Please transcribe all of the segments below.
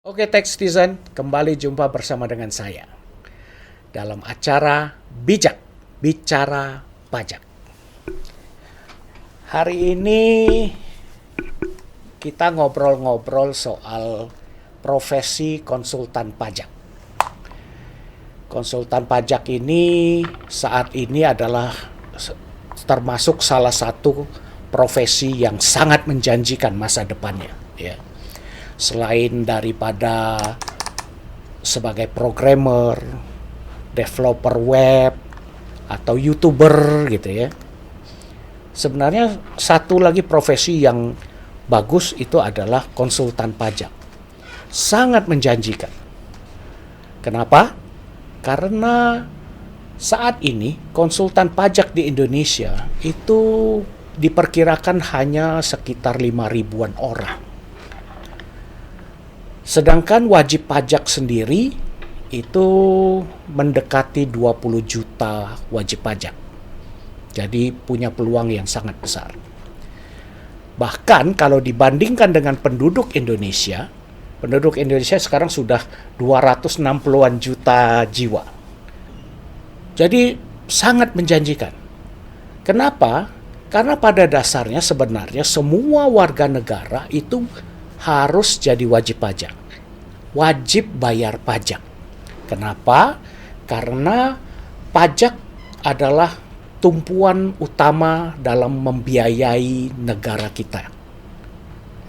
Oke, Techstizen, kembali jumpa bersama dengan saya dalam acara Bijak Bicara Pajak. Hari ini kita ngobrol-ngobrol soal profesi konsultan pajak. Konsultan pajak ini saat ini adalah termasuk salah satu profesi yang sangat menjanjikan masa depannya, ya. Selain daripada sebagai programmer, developer web, atau YouTuber gitu ya. Sebenarnya satu lagi profesi yang bagus itu adalah konsultan pajak. Sangat menjanjikan. Kenapa? Karena saat ini konsultan pajak di Indonesia itu diperkirakan hanya sekitar 5 ribuan orang. Sedangkan wajib pajak sendiri itu mendekati 20 juta wajib pajak. Jadi punya peluang yang sangat besar. Bahkan kalau dibandingkan dengan penduduk Indonesia sekarang sudah 260-an juta jiwa. Jadi sangat menjanjikan. Kenapa? Karena pada dasarnya sebenarnya semua warga negara itu harus jadi wajib pajak. Wajib bayar pajak. Kenapa? Karena pajak adalah tumpuan utama dalam membiayai negara kita.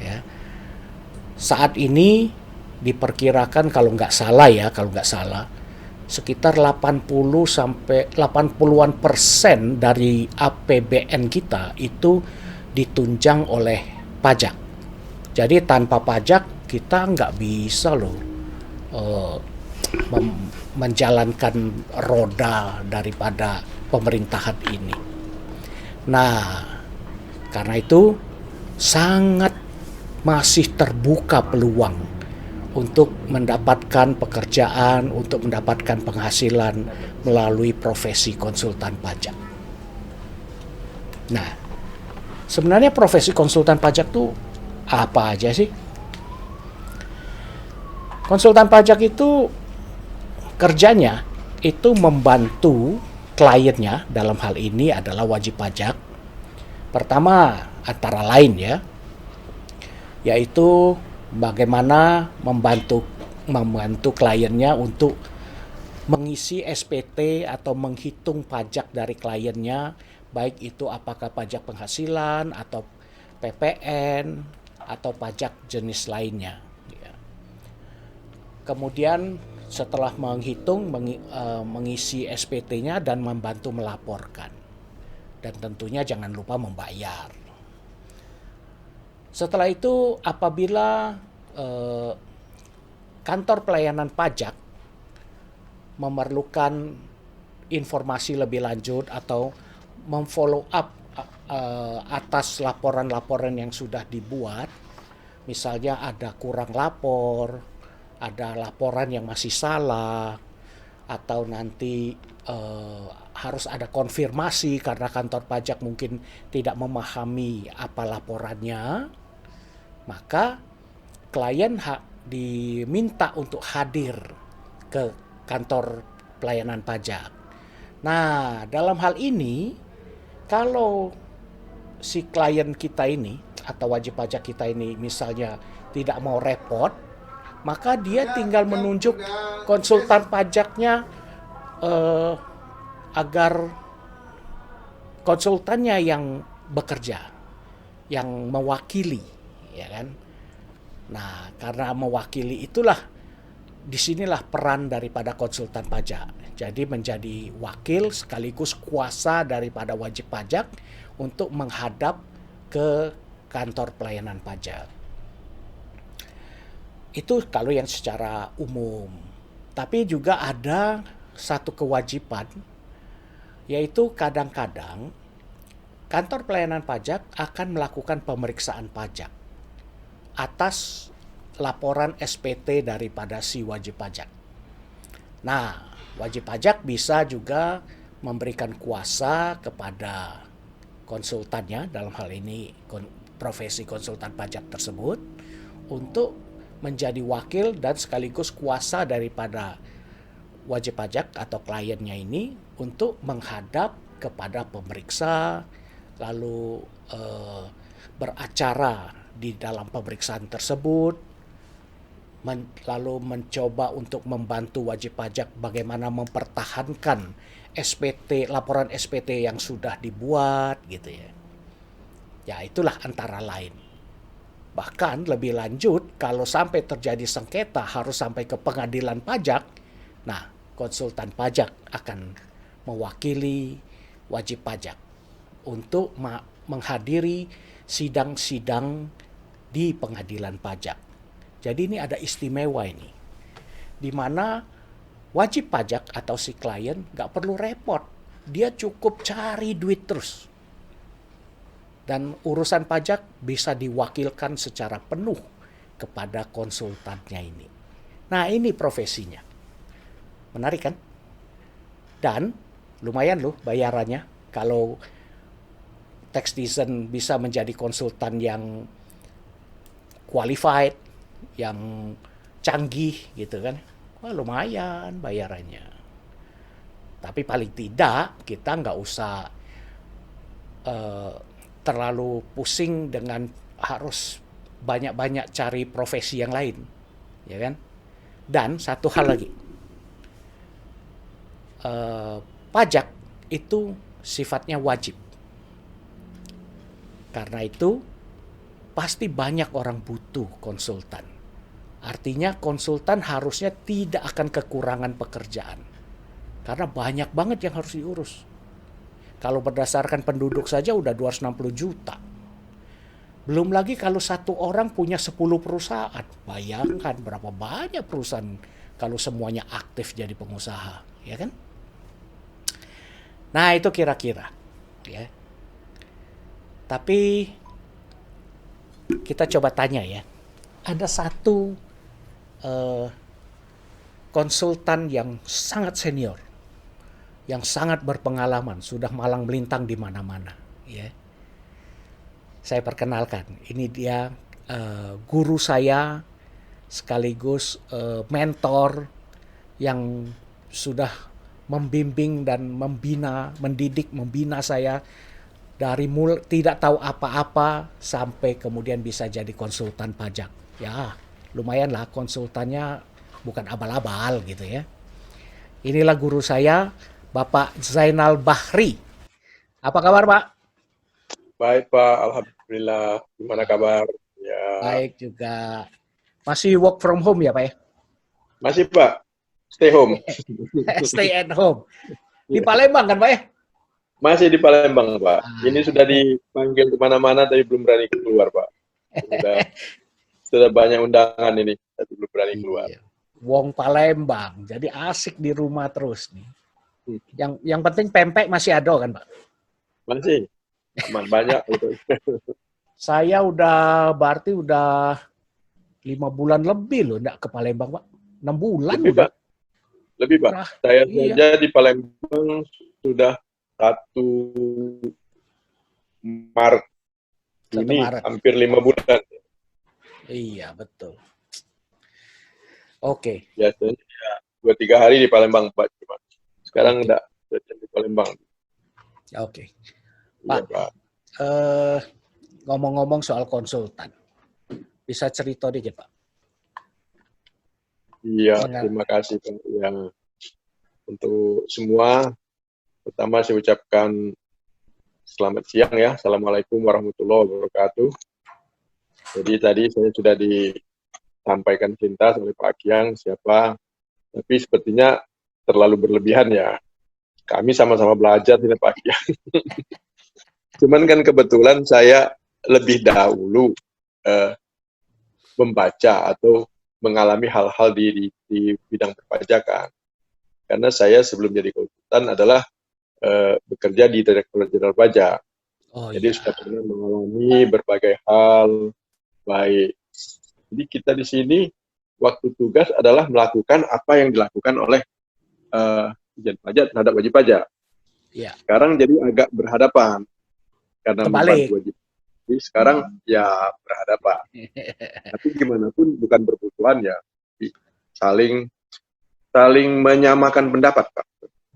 Ya. Saat ini diperkirakan kalau nggak salah, sekitar 80-an% dari APBN kita itu ditunjang oleh pajak. Jadi tanpa pajak kita nggak bisa loh menjalankan roda daripada pemerintahan ini. Nah, karena itu sangat masih terbuka peluang untuk mendapatkan pekerjaan, untuk mendapatkan penghasilan melalui profesi konsultan pajak. Nah, sebenarnya profesi konsultan pajak tuh apa aja sih? Konsultan pajak itu kerjanya itu membantu kliennya, dalam hal ini adalah wajib pajak. Pertama, antara lain ya, yaitu bagaimana membantu kliennya untuk mengisi SPT atau menghitung pajak dari kliennya, baik itu apakah pajak penghasilan atau PPN atau pajak jenis lainnya. Kemudian setelah menghitung, mengisi SPT-nya dan membantu melaporkan. Dan tentunya jangan lupa membayar. Setelah itu apabila kantor pelayanan pajak memerlukan informasi lebih lanjut atau memfollow up atas laporan-laporan yang sudah dibuat, misalnya ada kurang lapor, ada laporan yang masih salah, atau nanti harus ada konfirmasi karena kantor pajak mungkin tidak memahami apa laporannya, maka klien diminta untuk hadir ke kantor pelayanan pajak. Nah, dalam hal ini, kalau si klien kita ini atau wajib pajak kita ini misalnya tidak mau repot, maka dia tinggal menunjuk konsultan pajaknya agar konsultannya yang bekerja, yang mewakili, ya kan? Nah, karena mewakili itulah disinilah peran daripada konsultan pajak. Jadi menjadi wakil sekaligus kuasa daripada wajib pajak untuk menghadap ke kantor pelayanan pajak. Itu kalau yang secara umum. Tapi juga ada satu kewajiban, yaitu kadang-kadang kantor pelayanan pajak akan melakukan pemeriksaan pajak atas laporan SPT daripada si wajib pajak. Nah, wajib pajak bisa juga memberikan kuasa kepada konsultannya, dalam hal ini profesi konsultan pajak tersebut, untuk menjadi wakil dan sekaligus kuasa daripada wajib pajak atau kliennya ini untuk menghadap kepada pemeriksa, lalu beracara di dalam pemeriksaan tersebut, lalu mencoba untuk membantu wajib pajak bagaimana mempertahankan SPT, laporan SPT yang sudah dibuat gitu ya. Ya itulah antara lain. Bahkan lebih lanjut, kalau sampai terjadi sengketa harus sampai ke pengadilan pajak, nah konsultan pajak akan mewakili wajib pajak untuk menghadiri sidang-sidang di pengadilan pajak. Jadi ini ada istimewa ini, di mana wajib pajak atau si klien nggak perlu repot, dia cukup cari duit terus. Dan urusan pajak bisa diwakilkan secara penuh kepada konsultannya ini. Nah ini profesinya. Menarik kan? Dan lumayan loh bayarannya. Kalau TaxDizen bisa menjadi konsultan yang qualified, yang canggih gitu kan. Wah lumayan bayarannya. Tapi paling tidak kita nggak usah terlalu pusing dengan harus banyak-banyak cari profesi yang lain, ya kan? Dan satu hal lagi, pajak itu sifatnya wajib. Karena itu pasti banyak orang butuh konsultan. Artinya konsultan harusnya tidak akan kekurangan pekerjaan. Karena banyak banget yang harus diurus. Kalau berdasarkan penduduk saja udah 260 juta. Belum lagi kalau satu orang punya 10 perusahaan. Bayangkan berapa banyak perusahaan kalau semuanya aktif jadi pengusaha, ya kan? Nah, itu kira-kira, ya. Tapi kita coba tanya ya. Ada satu konsultan yang sangat senior, yang sangat berpengalaman, sudah malang melintang di mana-mana, ya. Saya perkenalkan, ini dia guru saya sekaligus mentor yang sudah membimbing dan membina saya dari tidak tahu apa-apa sampai kemudian bisa jadi konsultan pajak. Ya, lumayan lah konsultannya bukan abal-abal gitu ya. Inilah guru saya, Bapak Zainal Bahri. Apa kabar, Pak? Baik, Pak. Alhamdulillah. Gimana kabar? Ya. Baik juga. Masih work from home ya, Pak ya? Masih, Pak. Stay home. Stay at home. Di Palembang kan, Pak ya? Masih di Palembang, Pak. Ini sudah dipanggil kemana-mana, tapi belum berani keluar, Pak. Sudah banyak undangan ini, tapi belum berani keluar. Iya. Wong Palembang, jadi asik di rumah terus nih. Yang penting pempek masih ada kan, Pak? Masih. Aman banyak itu. Saya berarti udah 5 bulan lebih loh enggak ke Palembang, Pak. 6 bulan lebih, udah. Pak. Lebih, Pak. Nah, Saya iya. saja di Palembang sudah 1 Maret. Ini Maret. hampir 5 bulan. Iya, betul. Oke. Biasanya ya 2-3 hari di Palembang, Pak. Sekarang enggak di Palembang. Oke. Pak, ya, Pak. Ngomong-ngomong soal konsultan, bisa cerita dikit, Pak? Iya, terima kasih, Pak. Yang untuk semua, pertama saya ucapkan selamat siang ya. Assalamualaikum warahmatullahi wabarakatuh. Jadi tadi saya sudah disampaikan pintas oleh Pak Kiang siapa, tapi sepertinya terlalu berlebihan ya. Kami sama-sama belajar dengan Pak Kiang. Cuman kan kebetulan saya lebih dahulu membaca atau mengalami hal-hal di bidang perpajakan. Karena saya sebelum jadi konsultan adalah bekerja di Direktorat Jenderal Pajak. Jadi sudah pernah mengalami berbagai hal, baik. Jadi kita di sini waktu tugas adalah melakukan apa yang dilakukan oleh Dijen Pajak terhadap wajib pajak. Ya. Sekarang jadi agak berhadapan karena membantu wajib. Jadi sekarang ya berhadapan. Tapi gimana pun bukan bermusuhan ya, saling saling menyamakan pendapat, Pak.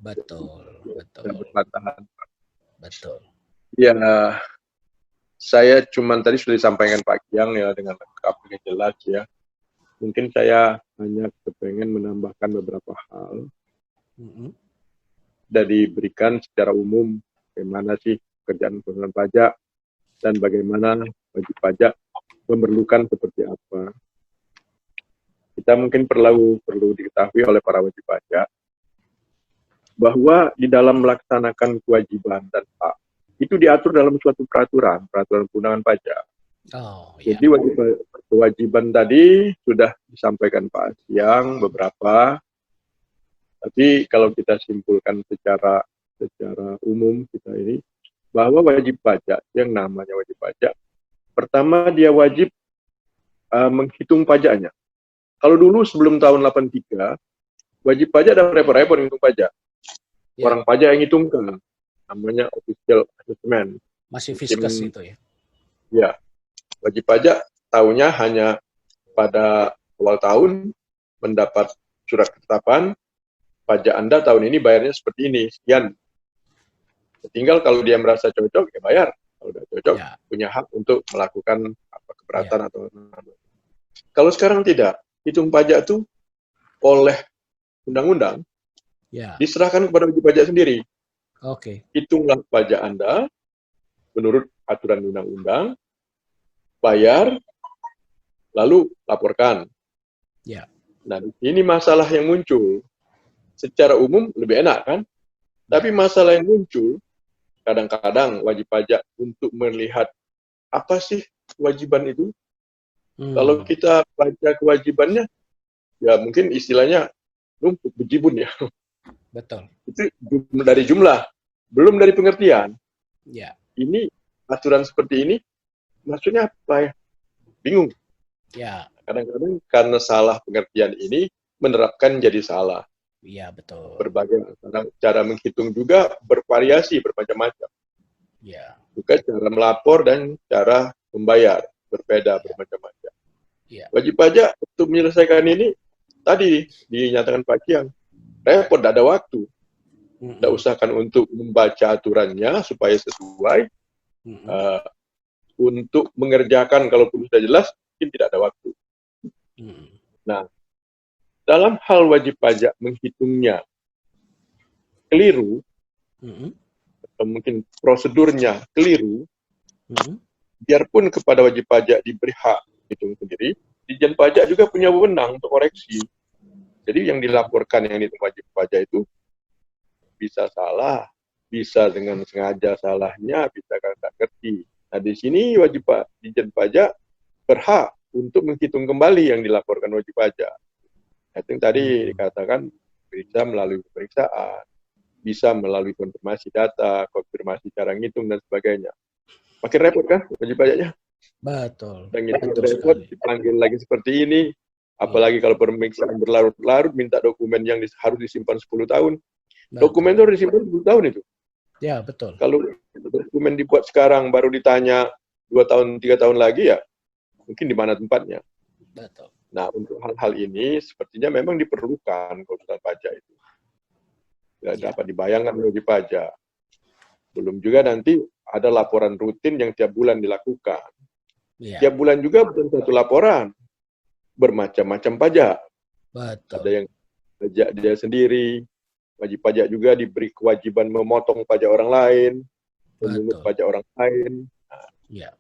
Betul, Dan betul, berbantahan. betul. Ya, saya cuman tadi sudah disampaikan Pak Kiang ya dengan lengkap dengan jelas ya. Mungkin saya hanya kepengen menambahkan beberapa hal Mm-mm. dan diberikan secara umum bagaimana sih pekerjaan pengenalan pajak dan bagaimana wajib pajak memerlukan seperti apa. Kita mungkin perlu diketahui oleh para wajib pajak bahwa di dalam melaksanakan kewajiban dan hak itu diatur dalam suatu peraturan perundangan pajak. Oh ya, Jadi kewajiban tadi sudah disampaikan Pak Siang beberapa, tapi kalau kita simpulkan secara umum kita ini bahwa wajib pajak yang namanya wajib pajak, pertama dia wajib menghitung pajaknya. Kalau dulu sebelum tahun 83, wajib pajak ada repot-repot menghitung pajak. ya. Orang pajak yang hitungkan, namanya official assessment. Masih fiskus itu ya. Ya, wajib pajak tahunya hanya pada awal tahun mendapat surat ketetapan pajak Anda tahun ini bayarnya seperti ini, sekian. Tinggal kalau dia merasa cocok, ya bayar. Kalau tidak cocok, Ya, punya hak untuk melakukan keberatan ya, atau kalau sekarang tidak, hitung pajak itu oleh undang-undang ya. diserahkan kepada wajib pajak sendiri. Oke. Hitunglah pajak Anda menurut aturan undang-undang, bayar, lalu laporkan. Ya, Nah, ini masalah yang muncul. Secara umum lebih enak kan? Tapi masalah yang muncul, kadang-kadang wajib pajak untuk melihat apa sih kewajiban itu. Kalau kita baca kewajibannya, ya mungkin istilahnya numpuk bejibun ya. betul. Itu dari jumlah, belum dari pengertian. Ya, Ini aturan seperti ini, maksudnya apa ya? Bingung. ya, Kadang-kadang karena salah pengertian ini, menerapkan jadi salah. ya betul. Berbagai cara menghitung juga bervariasi, bermacam-macam. Ya, Juga cara melapor dan cara membayar berbeda, bermacam-macam. ya. Wajib pajak untuk menyelesaikan ini tadi dinyatakan Pak Kiang, repot, tidak ada waktu. Tidak usahakan untuk membaca aturannya supaya sesuai, untuk mengerjakan kalau sudah jelas, mungkin tidak ada waktu. Nah, dalam hal wajib pajak menghitungnya keliru, atau mungkin prosedurnya keliru, biarpun kepada wajib pajak diberi hak hitung sendiri, Ditjen Pajak juga punya wewenang untuk koreksi. Jadi yang dilaporkan yang dihitung wajib pajak itu bisa salah, bisa dengan sengaja salahnya, bisa karena tak ngerti. Nah di sini Ditjen Pajak berhak untuk menghitung kembali yang dilaporkan wajib pajak. Itu yang tadi dikatakan bisa melalui pemeriksaan, bisa melalui konfirmasi data, konfirmasi cara ngitung dan sebagainya. Makin repot kan wajib pajaknya? Betul. Dan itu Betul repot, sekali. dipanggil lagi seperti ini, apalagi kalau pemeriksaan berlarut-larut, minta dokumen yang harus disimpan 10 tahun. Betul. Dokumen itu harus disimpan 10 tahun itu. Ya, betul. Kalau dokumen dibuat sekarang, baru ditanya 2 tahun, 3 tahun lagi, ya mungkin di mana tempatnya. Betul. Nah, untuk hal-hal ini sepertinya memang diperlukan konsultan pajak itu. Ya, dapat dibayangkan wajib pajak. Belum juga nanti ada laporan rutin yang tiap bulan dilakukan. Ya. Tiap bulan juga bukan satu laporan, bermacam-macam pajak. Betul. Ada yang pajak dia sendiri, wajib pajak juga diberi kewajiban memotong pajak orang lain, memungut pajak orang lain. Nah, ya.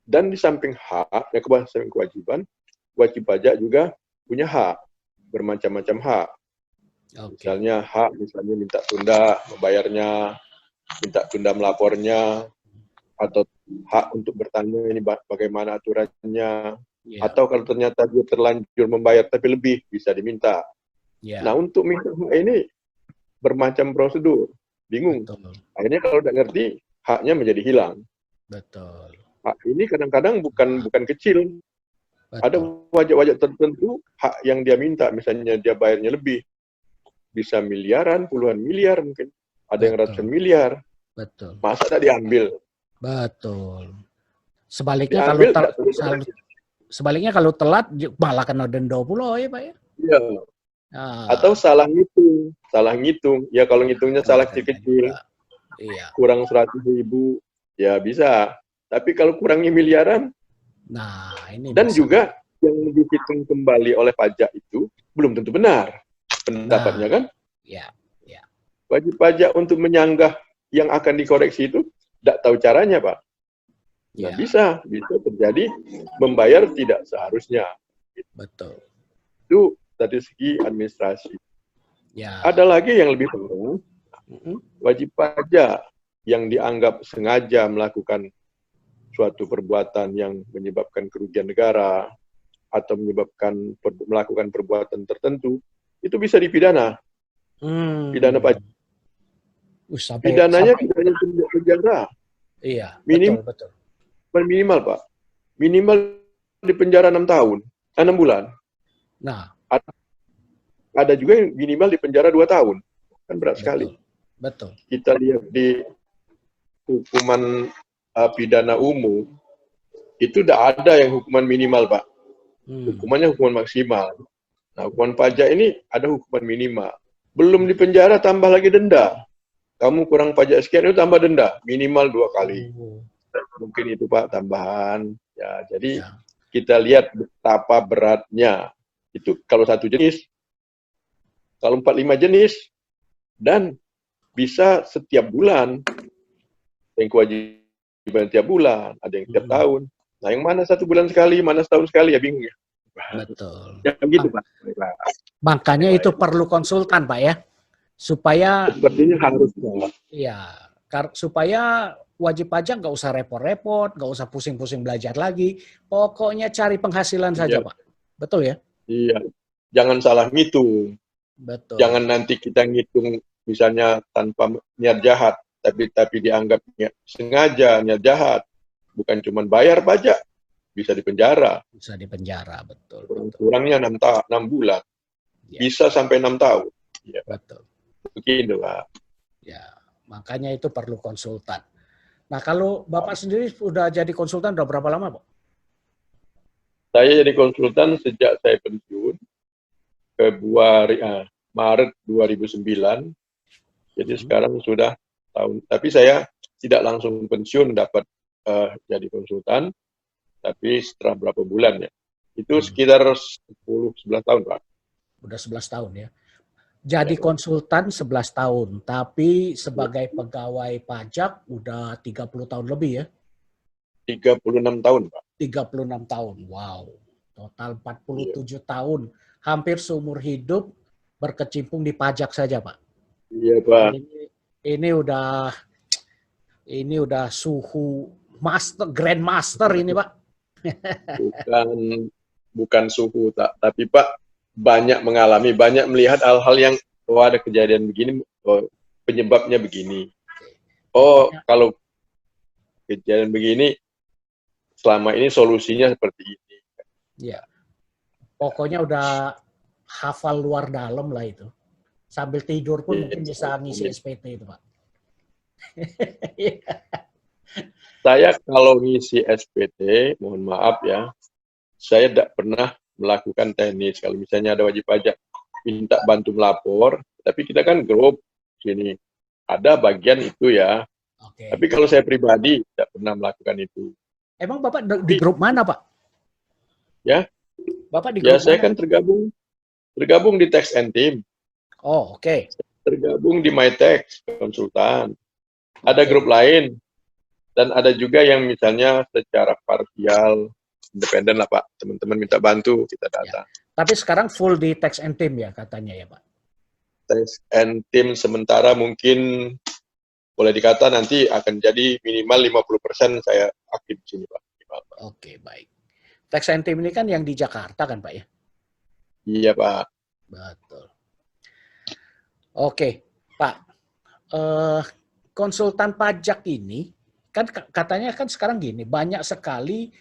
Dan di samping hak, samping kewajiban, wajib pajak juga punya hak, bermacam-macam hak. Misalnya hak, minta tunda membayarnya, minta tunda melapornya, atau hak untuk bertanya ini bagaimana aturannya, atau kalau ternyata dia terlanjur membayar tapi lebih, bisa diminta. Nah, untuk minta hak ini bermacam prosedur, bingung. Betul. Akhirnya kalau tidak ngerti, haknya menjadi hilang. Betul. Hak ini kadang-kadang bukan kecil. Betul. Ada wajib-wajib tertentu, hak yang dia minta, misalnya dia bayarnya lebih, bisa miliaran, puluhan miliar mungkin. Ada yang ratusan miliar. Betul. Masa tidak diambil? Betul. Sebaliknya kalau Diambil nggak turun lagi. sebaliknya kalau telat malah kena denda pula ya Pak ya. Iya. Atau Ah, salah ngitung. Ya kalau ngitungnya kena salah denda juga. kecil-kecil, Iya. kurang 100.000, ya bisa. Tapi kalau kurangnya miliaran, Nah, ini dan masalah. juga yang dihitung kembali oleh pajak itu belum tentu benar Nah, pendapatnya kan. ya, ya, Wajib pajak untuk menyanggah yang akan dikoreksi itu tidak tahu caranya, Pak. Nah, ya, bisa terjadi membayar tidak seharusnya. betul. Itu dari segi administrasi. Ya. Ada lagi yang lebih penting, Mm-mm. wajib pajak yang dianggap sengaja melakukan suatu perbuatan yang menyebabkan kerugian negara atau melakukan perbuatan tertentu, itu bisa dipidana. Pidana Hmm. pajak. Sampai Pidananya sampai tidak hanya penjara. iya, betul, Minimal, betul. minimal Pak. Minimal di penjara 6 tahun, 6 bulan. Nah, Ada juga yang minimal di penjara 2 tahun. Kan berat sekali. betul. Betul. Kita lihat di hukuman pidana umum, itu tidak ada yang hukuman minimal, Pak. Hmm. Hukumannya hukuman maksimal. Nah, hukuman pajak ini ada hukuman minimal. Belum di penjara, tambah lagi denda. Kamu kurang pajak sekian, itu tambah denda. Minimal 2 kali. Oh, Mungkin itu, Pak, tambahan. Ya, jadi ya. kita lihat betapa beratnya. Itu kalau satu jenis, kalau 4-5 jenis, dan bisa setiap bulan. Yang kewajiban tiap bulan, ada yang tiap Hmm. tahun. Nah, yang mana 1 bulan sekali, mana setahun sekali, ya bingung ya. Betul. Ya gitu, Pak. Makanya itu perlu konsultan, Pak ya. Supaya Sepertinya harus, Pak. ya, supaya wajib pajak nggak usah repot-repot, nggak usah pusing-pusing belajar lagi. Pokoknya cari penghasilan saja, Iya, Pak. Betul ya? iya. Jangan salah ngitung. Betul. Jangan nanti kita ngitung misalnya tanpa niat jahat, tapi dianggap sengaja niat jahat. Bukan cuma bayar pajak, bisa dipenjara. Bisa dipenjara, betul, betul. Kurang-kurangnya 6 bulan. Ya, Bisa sampai 6 tahun. Ya, betul. begitu, Pak. Ya, makanya itu perlu konsultan. Nah, kalau Bapak sendiri sudah jadi konsultan udah berapa lama, Pak? Saya jadi konsultan sejak saya pensiun, Maret 2009. Jadi sekarang sudah tahun. Tapi saya tidak langsung pensiun dapat jadi konsultan, tapi setelah berapa bulan ya. Itu sekitar 10-11 tahun, Pak. Udah 11 tahun ya. Jadi Ya, konsultan 11 tahun, tapi sebagai pegawai pajak udah 30 tahun lebih ya. 36 tahun, Pak. 36 tahun. Wow. Total Iya, 47 tahun. Hampir seumur hidup berkecimpung di pajak saja, Pak. iya, Pak. Ini udah suhu master, grand master ini, Pak. Bukan bukan suhu, tapi Pak banyak mengalami, banyak melihat hal-hal yang ada kejadian begini, penyebabnya begini. Pokoknya Kalau kejadian begini, selama ini solusinya seperti ini. ya, pokoknya udah hafal luar dalam lah itu. Sambil tidur pun mungkin bisa ngisi SPT itu, Pak. Saya kalau ngisi SPT, mohon maaf ya, saya tidak pernah melakukan teknis. Kalau misalnya ada wajib pajak minta bantu melapor, tapi kita kan grup sini ada bagian itu ya. Oke. Tapi kalau saya pribadi tidak pernah melakukan itu. Emang Bapak di grup mana, Pak? Ya, Bapak di ya grup saya mana? kan tergabung di Tax and Team, Oh, oke. tergabung di MyTax konsultan. Ada Oke. grup lain dan ada juga yang misalnya secara parsial independen lah Pak, teman-teman minta bantu kita Ya. datang. Tapi sekarang full di Tax and Team ya katanya ya, Pak. Tax and Team sementara mungkin boleh dikata nanti akan jadi minimal 50% saya aktif di sini Pak. Oke, baik. Tax and Team ini kan yang di Jakarta kan, Pak ya? Iya Pak. Betul. Oke, Pak. Konsultan pajak ini kan katanya kan sekarang gini, banyak sekali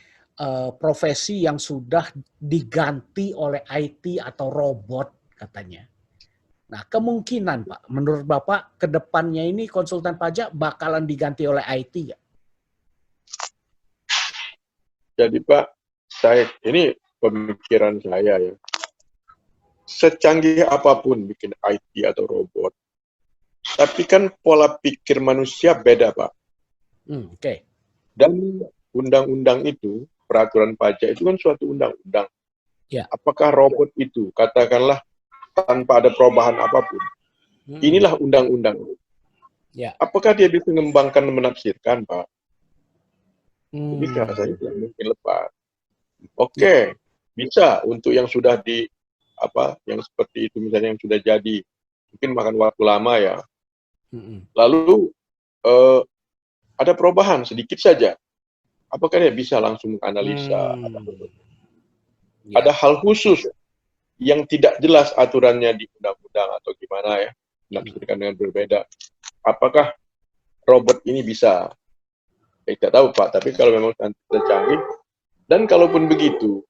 profesi yang sudah diganti oleh IT atau robot katanya. Nah, kemungkinan Pak, menurut Bapak ke depannya ini konsultan pajak bakalan diganti oleh IT nggak? Jadi Pak, ini pemikiran saya ya. Secanggih apapun bikin IT atau robot, tapi kan pola pikir manusia beda Pak. Oke. Dan undang-undang itu, peraturan pajak itu kan suatu undang-undang. Ya. Apakah robot itu, katakanlah tanpa ada perubahan apapun, inilah undang-undang. Ya. Apakah dia bisa mengembangkan menafsirkan Pak? Bisa, saya tidak mungkin lepas. Oke, bisa untuk yang sudah yang seperti itu misalnya yang sudah jadi, mungkin makan waktu lama ya. Lalu ada perubahan sedikit saja. Apakah dia bisa langsung menganalisa? Ada hal khusus yang tidak jelas aturannya di undang-undang atau gimana ya, menafsirkan dengan berbeda. Apakah robot ini bisa? Tidak tahu Pak, tapi kalau memang nanti sudah canggih, dan kalaupun begitu,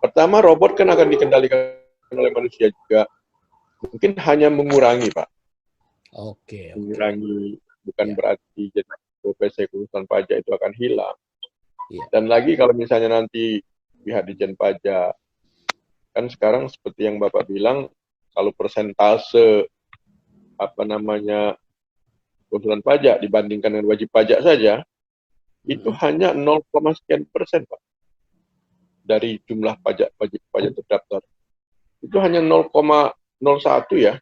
pertama robot kan akan dikendalikan oleh manusia juga, mungkin hanya mengurangi Pak. Mengurangi, bukan berarti jadi profesi urusan pajak itu akan hilang. Dan lagi kalau misalnya nanti pihak Ditjen Pajak, kan sekarang seperti yang Bapak bilang, kalau persentase konsulen pajak dibandingkan dengan wajib pajak saja, itu hanya 0, sekian persen Pak. Dari jumlah wajib pajak terdaftar. Itu hanya 0,01 ya.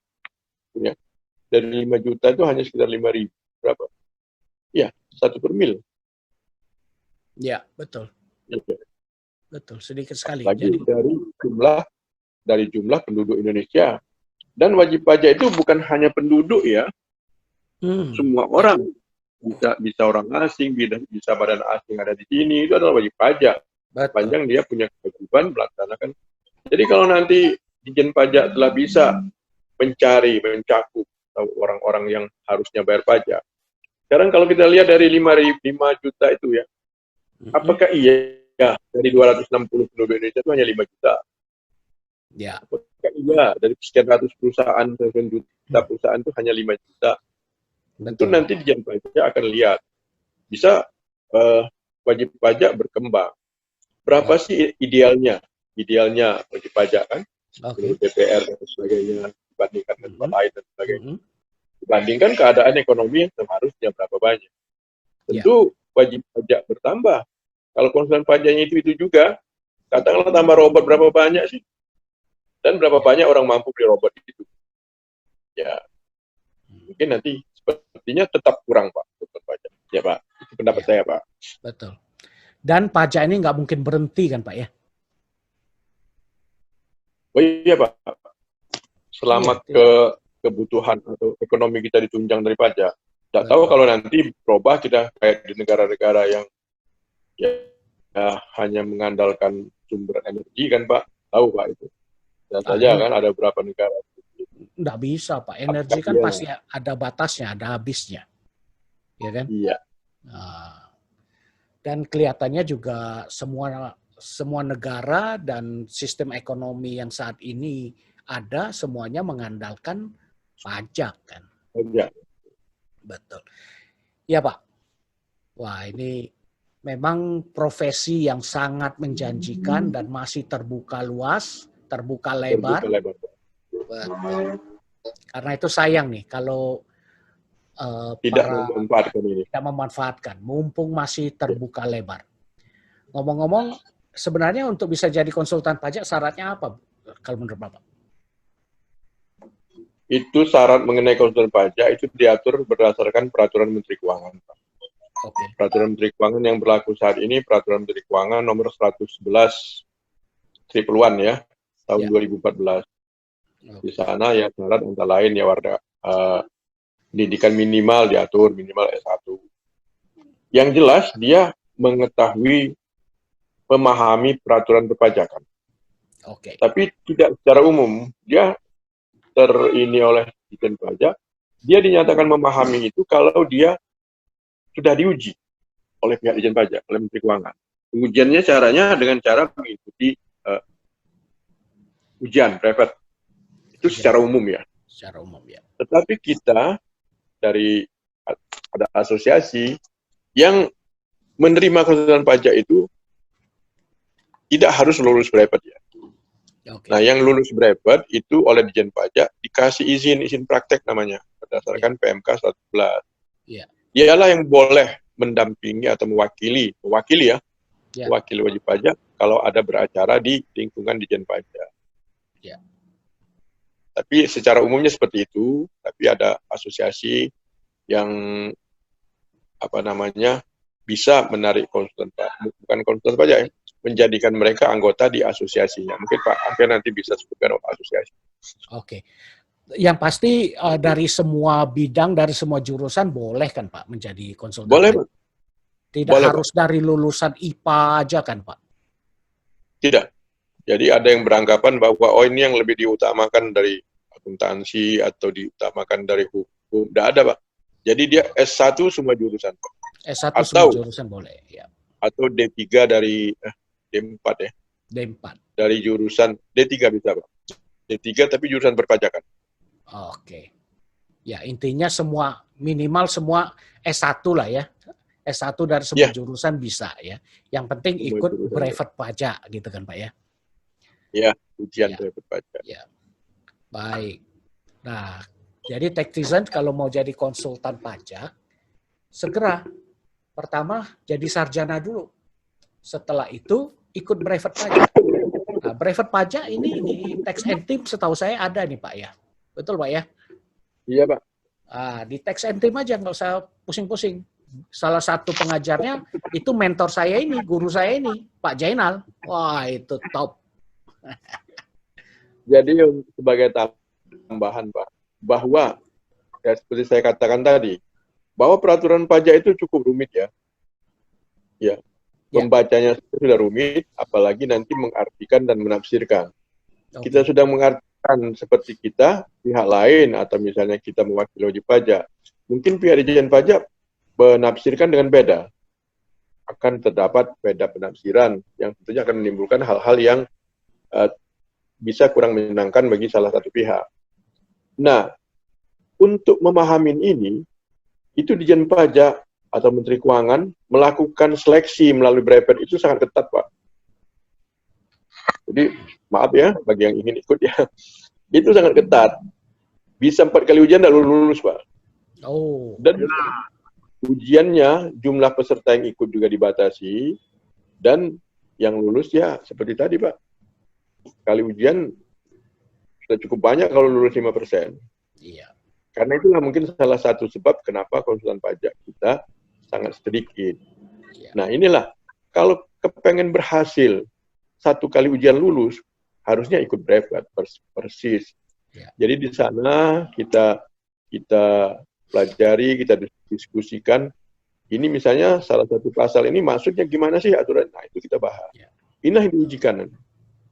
Dari 5 juta itu hanya sekitar 5.000. Berapa? Ya, 1 per mil. Ya, betul. Betul, sedikit sekali. Lagi dari jumlah penduduk Indonesia. Dan wajib pajak itu bukan hanya penduduk ya. Semua orang. Bisa orang asing, bisa badan asing ada di sini, itu adalah wajib pajak. Sepanjang dia punya kewajiban melaksanakan. Jadi kalau nanti Ditjen Pajak telah bisa mencakup orang-orang yang harusnya bayar pajak. Sekarang kalau kita lihat dari 5 juta itu ya, apakah iya dari 260 penduduk Indonesia itu hanya 5 juta? Ya. Apakah iya dari sekian ratus perusahaan, sekian juta perusahaan itu hanya 5 juta? Itu nanti Ditjen Pajak akan lihat. Bisa wajib pajak berkembang. Berapa sih idealnya? Idealnya wajib pajak kan? Menurut DPR dan sebagainya, dibandingkan dengan tempat lain dan sebagainya. Dibandingkan keadaan ekonomi yang seharusnya berapa banyak. Tentu wajib pajak bertambah. Kalau konsulen pajaknya itu juga, katakanlah tambah robot berapa banyak sih? Dan berapa banyak orang mampu beli robot itu? Ya, mungkin nanti sepertinya tetap kurang Pak, konsulen pajak. Ya Pak, itu pendapat saya Pak. Betul. Dan pajak ini nggak mungkin berhenti kan Pak ya? Oh iya Pak, selama kebutuhan atau ekonomi kita ditunjang dari pajak. Tidak tahu kalau nanti berubah kita kayak di negara-negara yang hanya mengandalkan sumber energi kan Pak, tahu Pak itu. Dan saja kan ada beberapa negara. Nggak bisa Pak, energi kan pasti ada batasnya, ada habisnya, ya kan? Iya. Dan kelihatannya juga semua negara dan sistem ekonomi yang saat ini ada semuanya mengandalkan pajak kan. Pajak. Betul. Ya Pak. Wah ini memang profesi yang sangat menjanjikan dan masih terbuka luas, terbuka lebar. Betul. Karena itu sayang nih kalau tidak memanfaatkan, mumpung masih terbuka lebar. Ngomong-ngomong, sebenarnya untuk bisa jadi konsultan pajak syaratnya apa kalau menurut Bapak? Itu syarat mengenai konsultan pajak itu diatur berdasarkan peraturan Menteri Keuangan. Peraturan Menteri Keuangan yang berlaku saat ini peraturan Menteri Keuangan nomor 111 /1 ya tahun 2014. Di sana ya syarat antara lain ya pendidikan minimal diatur minimal S1. Yang jelas dia mengetahui, memahami peraturan perpajakan. Tapi tidak secara umum. Dia oleh Ditjen Pajak, dia dinyatakan memahami itu kalau dia sudah diuji oleh pihak Ditjen Pajak, oleh Menteri Keuangan. Pengujiannya caranya dengan cara mengikuti ujian private. Itu secara umum ya. Secara umum ya. Tetapi kita ada asosiasi yang menerima konsultan pajak itu tidak harus lulus brevet ya. Oke. Nah, yang lulus brevet itu oleh Dijen Pajak dikasih izin praktek namanya berdasarkan PMK 11. Iya. Dialah yang boleh mendampingi atau mewakili ya, Ya. mewakili wajib pajak kalau ada beracara di lingkungan Dijen Pajak. Ya. Tapi secara umumnya seperti itu, tapi ada asosiasi yang bisa menarik konsultan pajak, bukan konsultan pajak ya, menjadikan mereka anggota di asosiasinya. Mungkin Pak Akhir nanti bisa sebutkan asosiasi. Oke. Yang pasti dari semua bidang, dari semua jurusan boleh kan Pak menjadi konsultan Boleh, pajak? Pak. Tidak Boleh, harus Pak. dari lulusan IPA aja kan Pak? Tidak. Jadi ada yang beranggapan bahwa ini yang lebih diutamakan dari akuntansi atau diutamakan dari hukum. Tidak ada, Pak. Jadi dia S1 semua jurusan, Pak. S1 semua jurusan boleh, ya. Atau D3 dari D4 ya. D4. Dari jurusan D3 bisa, Pak. D3 tapi jurusan perpajakan. Oke. Ya, intinya semua minimal semua S1 lah ya. S1 dari semua jurusan bisa ya. Yang penting ikut brevet pajak gitu kan Pak ya. Ya, ujian brevet pajak. Ya. Baik. Nah, jadi Techtizen kalau mau jadi konsultan pajak, segera pertama jadi sarjana dulu. Setelah itu ikut brevet pajak. Nah, brevet pajak ini di Tax and Team setahu saya ada nih Pak ya. Betul Pak ya? Iya Pak. Di Tax and Team aja, nggak usah pusing-pusing. Salah satu pengajarnya itu mentor saya ini, guru saya ini, Pak Jainal. Wah, itu top. Jadi sebagai tambahan Pak, bahwa ya seperti saya katakan tadi, bahwa peraturan pajak itu cukup rumit ya. Ya. Pembacanya sudah rumit, apalagi nanti mengartikan dan menafsirkan. Okay. Kita sudah mengartikan seperti kita, pihak lain, atau misalnya kita mewakili wajib pajak. Mungkin pihak Dijen Pajak menafsirkan dengan beda. Akan terdapat beda penafsiran yang tentunya akan menimbulkan hal-hal yang bisa kurang menyenangkan bagi salah satu pihak. Nah, untuk memahami ini, itu Dijen Pajak atau Menteri Keuangan melakukan seleksi melalui brevet itu sangat ketat, Pak. Jadi, maaf ya, bagi yang ingin ikut ya, itu sangat ketat. Bisa 4 kali ujian tidak lulus, Pak. Oh. Dan ujiannya, jumlah peserta yang ikut juga dibatasi, dan yang lulus ya seperti tadi, Pak. Kali ujian sudah cukup banyak kalau lulus 5%. Iya. Karena itulah mungkin salah satu sebab kenapa konsultan pajak kita sangat sedikit. Iya. Nah inilah, kalau kepengen berhasil 1 kali ujian lulus, harusnya ikut brevet persis. Iya. Jadi di sana kita pelajari, kita diskusikan, ini misalnya salah satu pasal ini maksudnya gimana sih aturan, nah itu kita bahas. Iya. Ini yang diujikan.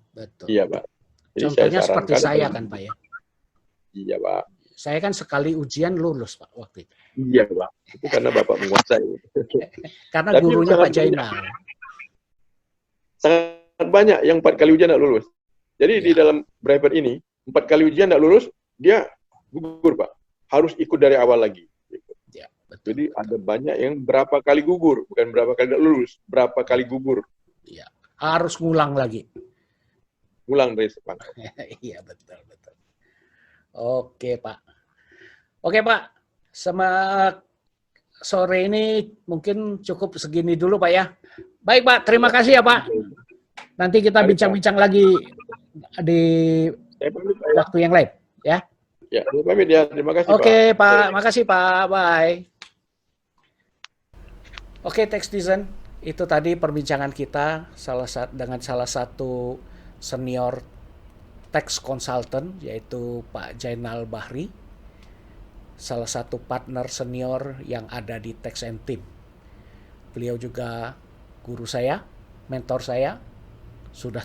Betul. Iya Pak. Jadi contohnya seperti saya kan Pak ya. Iya Pak. Saya kan sekali ujian lulus Pak waktu itu. Iya Pak. Itu karena Bapak menguasai. Karena gurunya Pak Jainal. Sangat banyak yang 4 kali ujian tidak lulus. Jadi di dalam brevet ini 4 kali ujian tidak lulus, dia gugur Pak. Harus ikut dari awal lagi. Ya, betul, jadi betul. Ada banyak yang berapa kali gugur, bukan berapa kali tidak lulus, berapa kali gugur. Iya. Harus ngulang lagi. Ulang dari depan. Iya betul. Oke Pak. Oke Pak. Sore ini mungkin cukup segini dulu Pak ya. Baik Pak, terima kasih ya Pak. Nanti kita bincang-bincang lagi di waktu yang lain ya. Ya, pamit ya. Terima kasih Pak. Oke Pak, makasih Pak. Bye. Oke Techtizen, itu tadi perbincangan kita dengan salah satu senior tax consultant yaitu Pak Jainal Bahri, salah satu partner senior yang ada di Tax and Team. Beliau juga guru saya, mentor saya, sudah